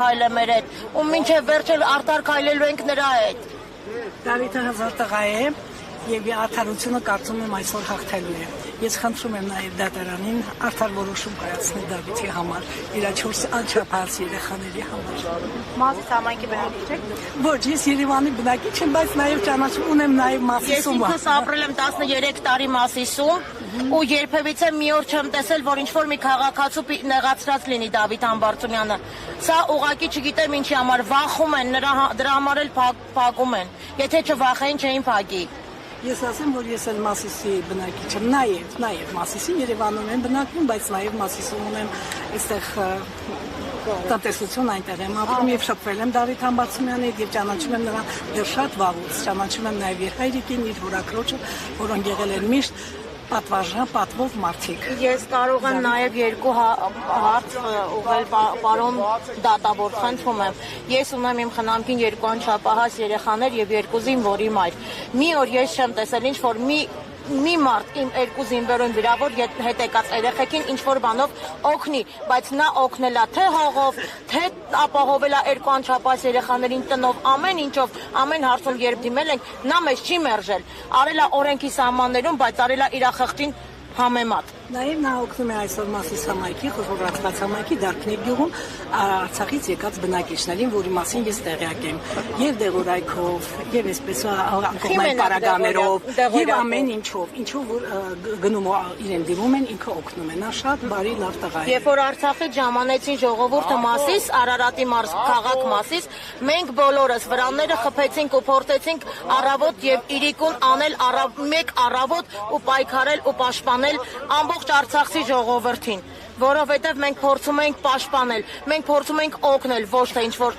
հայլը մեր հետ, ու մինչև վերջել արդար քայլելու ենք նրա հետ։ Դավիթը հզոր տղա է եւ արդարությունը կարծում եմ այսօր հաղթելու է։ Ես խնդրում եմ նաեւ դատարանին արդար որոշում կայացնել Դավիթի համար, իր 4 անչափահաս երեխաների համար։ Մասիս համայնքի բնակիչ եք։ Ոչ, ես Երևանի բնակիչ եմ, բայց նաեւ ճանաչում ունեմ նաեւ Ես Մասիսում։ ինքս ապրել եմ 13 տարի Մասիսում ու երբևիցե մի օր չեմ տեսել, որ ինչ-որ մի քաղաքացու նեղացրած լինի Դավիթ Համբարձումյանը։ Սա ուղղակի չգիտեմ ինչի համար վախում են, դրա համար էլ փակում են։ Եթե չվախեին, չէին փակի։ Ես ասեմ, որ ես էլ Մասիսի բնակիչ եմ, նաեւ Մասիսի Երևանում եմ բնակվում, բայց նաեւ Մասիսում ունեմ այստեղ տնտեսություն այնտեղ եմ ապրում եւ շփվել եմ Դավիթ Համբարձումյանի հետ եւ ճանաչում եմ նրան դեռ շատ վաղուց, ճանաչում եմ նաեւ իր հայրիկին, իր հորաքրոջը, որոնք եղել են միշտ պատվով մարդիկ։ Ես կարող եմ նաև երկու հարց ուղղել պարոն դատավոր, խնդրում եմ։ Ես ունեմ իմ խնամքին 2 անչափահաս երեխաներ եւ 2 զինվորի մայր։ Մի օր ես չեմ տեսել ինչ որ մի մարդ իմ 2 զինվորին վիրավոր հետ եկած երեխեքին ինչ որ բանով օգնի, բայց նա օգնելա թե հողով, թե ապահովելա 2 անչափահաս երեխաներին տնով, ամեն ինչով, ամեն հարցում երբ դիմել ենք, նա մեզ չի մերժել։ Արելա օրենքի սահմաններում, բայց արելա իր ախախտին համեմատ։ Նաև նա օգնում է այսօր Մասիս համայնքի, խորհրդատված համայնքի Դարբնիկ գյուղում Արցախից եկած բնակիչներին, որի մասին ես տեղյակ եմ, եւ դեղորայքով, եւ այսպես անկողնային պարագաներով, եւ ամեն ինչով որ գնում իրեն դիմում են, ինքը օգնում է։ Նա շատ բարի լավ տղա է։ Երբ որ Արցախից ժամանեցին ժողովուրդը Մասիս, Արարատի քաղաք Մասիս, մենք բոլորս վրանները խփեցինք ու փորձեցինք առավոտ եւ իրիկուն անել մեկ առավոտ ու պայքարել ու պաշտպանել ամբողջ Արցախի ժողովրդին, որովհետև մենք փորձում ենք պաշտպանել, մենք փորձում ենք օգնել, ոչ թե ինչ-որ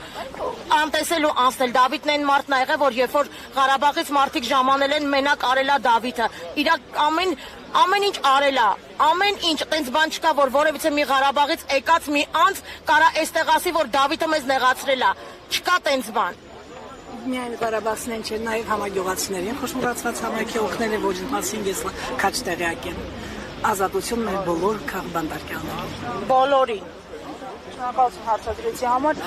անտեսել ու անցնել։ Դավիթն այն մարդն ա եղել, որ երբ որ Ղարաբաղից մարդիկ ժամանել են, մենակ արելա Դավիթը։ Իր ամեն ինչ արելա, ամեն ինչ, տենց բան չկա, որ որևիցե մի Ղարաբաղից եկած մի անձ կարա այստեղ ասի, որ Դավիթը մեզ նեղացրել ա։ Չկա տենց բան։ Միայն Ղարաբաղցիներն չեն, նաև համագյուղացիներին խոշորացված համայնքի օգնել է, որի մասին ես քաչ տեղյակ եմ։ Ազատություն մեր բոլոր քաղբանդարկյաններին։ Բոլորին։ Շնորհակալություն հարցադրության համար։